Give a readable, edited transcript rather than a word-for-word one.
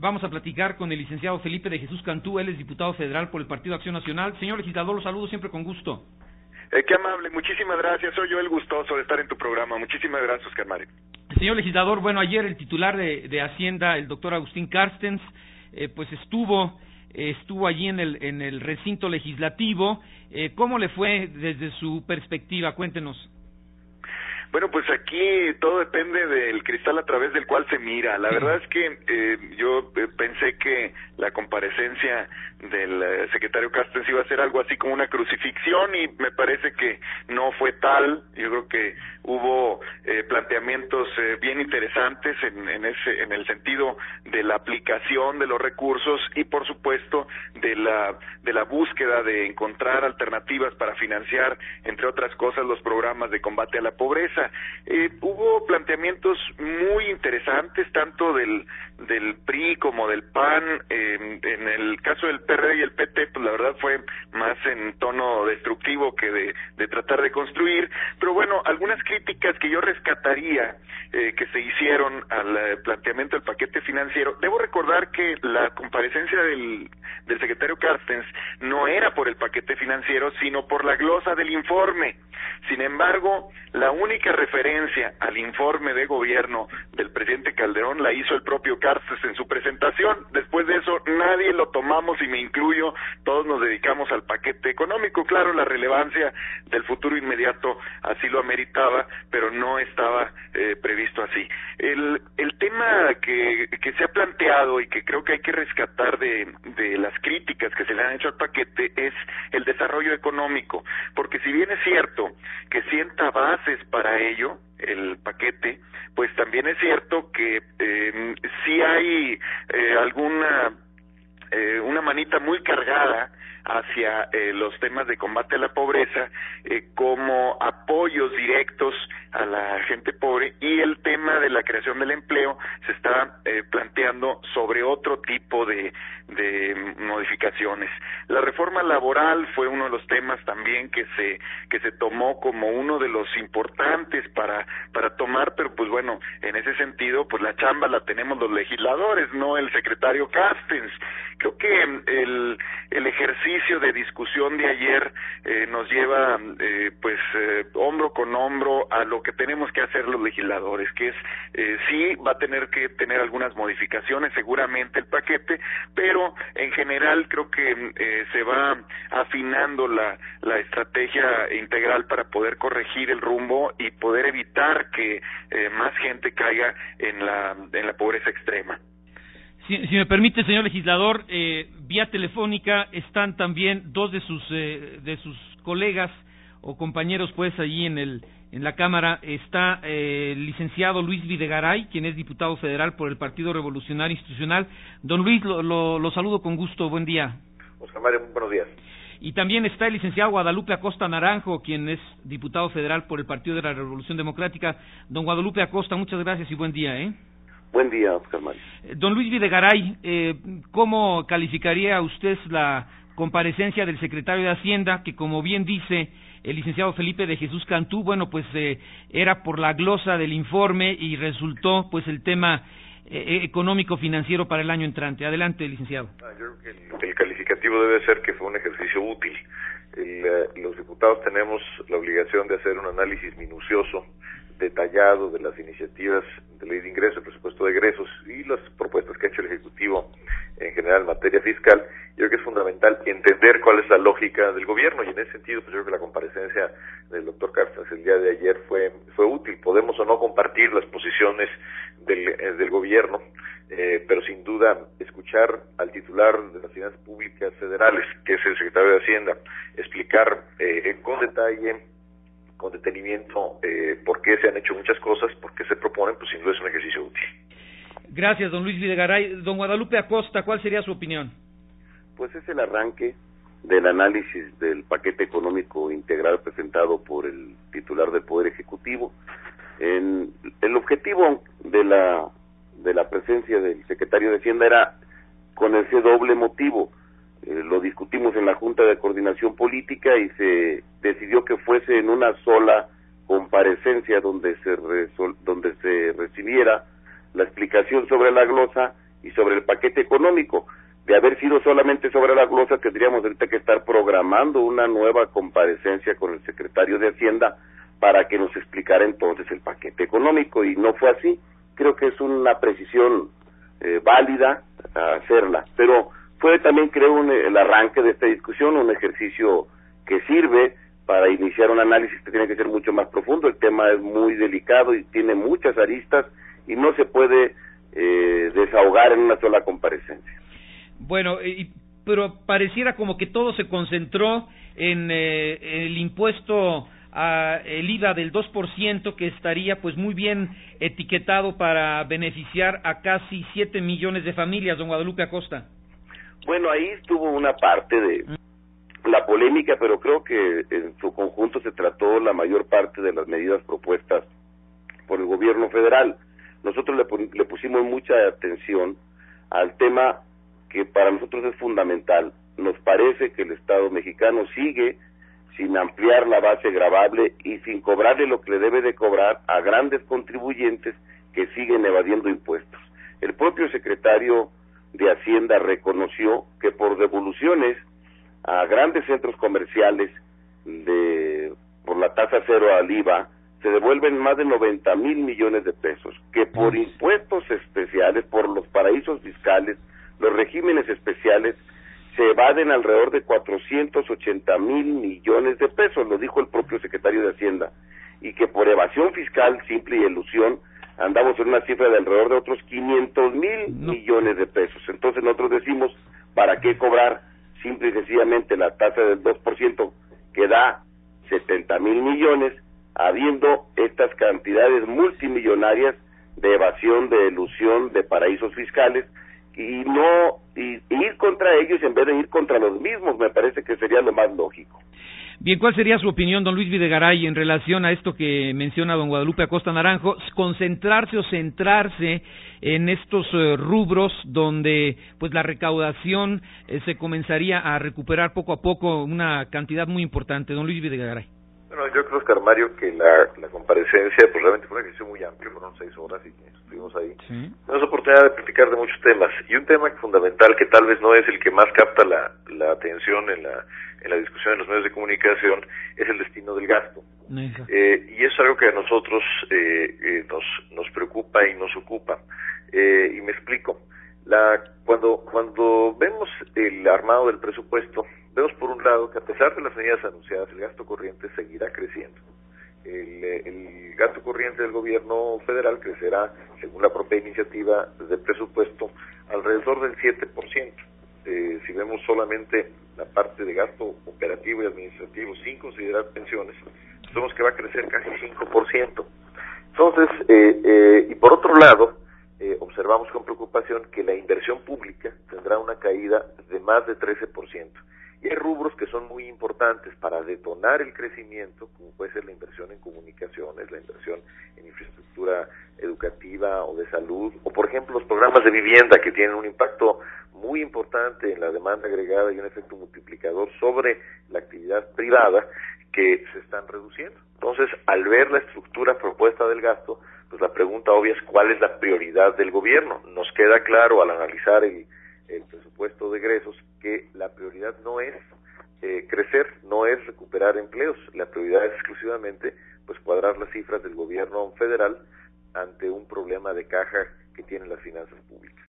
Vamos a platicar con el licenciado Felipe de Jesús Cantú, él es diputado federal por el Partido Acción Nacional. Señor legislador, los saludo siempre con gusto. Qué amable, muchísimas gracias, soy yo el gustoso de estar en tu programa, muchísimas gracias, Oscar Mario. Señor legislador, bueno, ayer el titular de Hacienda, el doctor Agustín Carstens, pues estuvo allí en el recinto legislativo. ¿Cómo le fue desde su perspectiva? Cuéntenos. Bueno, pues aquí todo depende del cristal a través del cual se mira. La verdad es que yo pensé que la comparecencia del secretario Carstens iba a ser algo así como una crucifixión y me parece que no fue tal. Yo creo que hubo planteamientos bien interesantes en el sentido de la aplicación de los recursos y por supuesto de la búsqueda de encontrar alternativas para financiar, entre otras cosas, los programas de combate a la pobreza. Hubo planteamientos muy interesantes tanto del PRI como del PAN. En el caso del PRD y el PT, pues la verdad fue más en tono destructivo que de tratar de construir, pero bueno, algunas críticas que yo rescataría que se hicieron al planteamiento del paquete financiero. Debo recordar que la comparecencia del secretario Carstens no era por el paquete financiero, sino por la glosa del informe. Sin embargo, la única referencia al informe de gobierno del presidente Calderón la hizo el propio Carstens en su presentación. Después de eso, nadie lo tomamos, y me incluyo, todos nos dedicamos al paquete económico. Claro, la relevancia del futuro inmediato así lo ameritaba, pero no estaba previsto así. El tema que se ha planteado y que creo que hay que rescatar de las críticas que se le han hecho al paquete es el desarrollo económico, porque si bien es cierto que sienta bases para ello, el paquete, pues también es cierto que sí hay una manita muy cargada hacia los temas de combate a la pobreza, como apoyos directos a la gente pobre, y el tema de la creación del empleo se está planteando sobre otro tipo de modificaciones. La reforma laboral fue uno de los temas también que se tomó como uno de los importantes para tomar, pero pues bueno, en ese sentido, pues la chamba la tenemos los legisladores, no el secretario Carstens. Creo que el ejercicio de discusión de ayer nos lleva hombro con hombro a lo que tenemos que hacer los legisladores, que es sí va a tener que tener algunas modificaciones seguramente el paquete, pero en general creo que se va afinando la estrategia integral para poder corregir el rumbo y poder evitar que más gente caiga en la pobreza extrema. Si me permite, señor legislador, vía telefónica están también dos de sus colegas o compañeros, pues, allí en la Cámara. Está el licenciado Luis Videgaray, quien es diputado federal por el Partido Revolucionario Institucional. Don Luis, lo saludo con gusto, buen día. Oscar Mario, muy buenos días. Y también está el licenciado Guadalupe Acosta Naranjo, quien es diputado federal por el Partido de la Revolución Democrática. Don Guadalupe Acosta, muchas gracias y buen día, Buen día, Oscar Mario. Don Luis Videgaray, ¿cómo calificaría usted la comparecencia del secretario de Hacienda, que, como bien dice el licenciado Felipe de Jesús Cantú, bueno, pues era por la glosa del informe y resultó pues el tema económico financiero para el año entrante? Adelante, licenciado. Yo creo que el calificativo debe ser que fue un ejercicio útil. Los diputados tenemos la obligación de hacer un análisis minucioso, detallado, de las iniciativas de ley de ingresos, el presupuesto de egresos y las propuestas que ha hecho el Ejecutivo en general en materia fiscal. Yo creo que es fundamental entender cuál es la lógica del gobierno, y en ese sentido pues yo creo que la comparecencia del doctor Carstens el día de ayer fue útil. Podemos o no compartir las posiciones del gobierno, pero sin duda escuchar al titular de las finanzas públicas federales, que es el secretario de Hacienda, explicar con detalle, con detenimiento, por qué se han hecho muchas cosas, por qué se proponen, pues sin duda es un ejercicio útil. Gracias, don Luis Videgaray. Don Guadalupe Acosta, ¿cuál sería su opinión? Pues es el arranque del análisis del paquete económico integral presentado por el titular del Poder Ejecutivo. El objetivo de la presencia del secretario de Hacienda era con ese doble motivo. Lo discutimos en la Junta de Coordinación Política y se decidió que fuese en una sola comparecencia donde se recibiera la explicación sobre la glosa y sobre el paquete económico. De haber sido solamente sobre la glosa, tendríamos ahorita que estar programando una nueva comparecencia con el secretario de Hacienda para que nos explicara entonces el paquete económico, y no fue así. Creo que es una precisión válida hacerla, pero fue también, creo, el arranque de esta discusión, un ejercicio que sirve para iniciar un análisis que tiene que ser mucho más profundo. El tema es muy delicado y tiene muchas aristas y no se puede desahogar en una sola comparecencia. Bueno, pero pareciera como que todo se concentró en el impuesto el IVA del 2%, que estaría pues muy bien etiquetado para beneficiar a casi 7 millones de familias, don Guadalupe Acosta. Bueno, ahí estuvo una parte de la polémica, pero creo que en su conjunto se trató la mayor parte de las medidas propuestas por el gobierno federal. Nosotros le pusimos mucha atención al tema que para nosotros es fundamental. Nos parece que el Estado mexicano sigue sin ampliar la base gravable y sin cobrarle lo que le debe de cobrar a grandes contribuyentes que siguen evadiendo impuestos. El propio secretario de Hacienda reconoció que por devoluciones a grandes centros comerciales por la tasa cero al IVA se devuelven más de 90,000 millones de pesos, que por impuestos especiales, por los paraísos fiscales, los regímenes especiales, se evaden alrededor de 480,000 millones de pesos, lo dijo el propio secretario de Hacienda, y que por evasión fiscal simple y elusión andamos en una cifra de alrededor de otros 500,000 millones de pesos. Entonces nosotros decimos, ¿para qué cobrar simple y sencillamente la tasa del 2% que da 70,000 millones, habiendo estas cantidades multimillonarias de evasión, de elusión, de paraísos fiscales, y ir contra ellos en vez de ir contra los mismos? Me parece que sería lo más lógico. Bien, ¿cuál sería su opinión, don Luis Videgaray, en relación a esto que menciona don Guadalupe Acosta Naranjo, concentrarse o centrarse en estos rubros donde pues la recaudación se comenzaría a recuperar poco a poco una cantidad muy importante? Don Luis Videgaray. Bueno, yo creo, Oscar Mario, que la comparecencia pues realmente fue un ejercicio muy amplio, fueron 6 horas y estuvimos ahí. Sí. Tenemos oportunidad de platicar de muchos temas, y un tema fundamental que tal vez no es el que más capta la atención en la discusión en los medios de comunicación es el destino del gasto. Y es algo que a nosotros nos preocupa y nos ocupa. Y me explico. Cuando vemos el armado del presupuesto, vemos por un lado que a pesar de las medidas anunciadas, el gasto corriente seguirá creciendo. El gasto corriente del gobierno federal crecerá, según la propia iniciativa de presupuesto, alrededor del 7%. Si vemos solamente la parte de gasto operativo y administrativo sin considerar pensiones, vemos que va a crecer casi 5%. Entonces, y por otro lado, observamos con preocupación que la inversión pública tendrá una caída de más de 13%. Y hay rubros que son muy importantes para detonar el crecimiento, como puede ser la inversión en comunicaciones, la inversión en infraestructura educativa o de salud, o por ejemplo los programas de vivienda, que tienen un impacto muy importante en la demanda agregada y un efecto multiplicador sobre la actividad privada, que se están reduciendo. Entonces, al ver la estructura propuesta del gasto, pues la pregunta obvia es cuál es la prioridad del gobierno. Nos queda claro al analizar el presupuesto de egresos que la prioridad no es crecer, no es recuperar empleos. La prioridad es exclusivamente pues cuadrar las cifras del gobierno federal ante un problema de caja que tienen las finanzas públicas.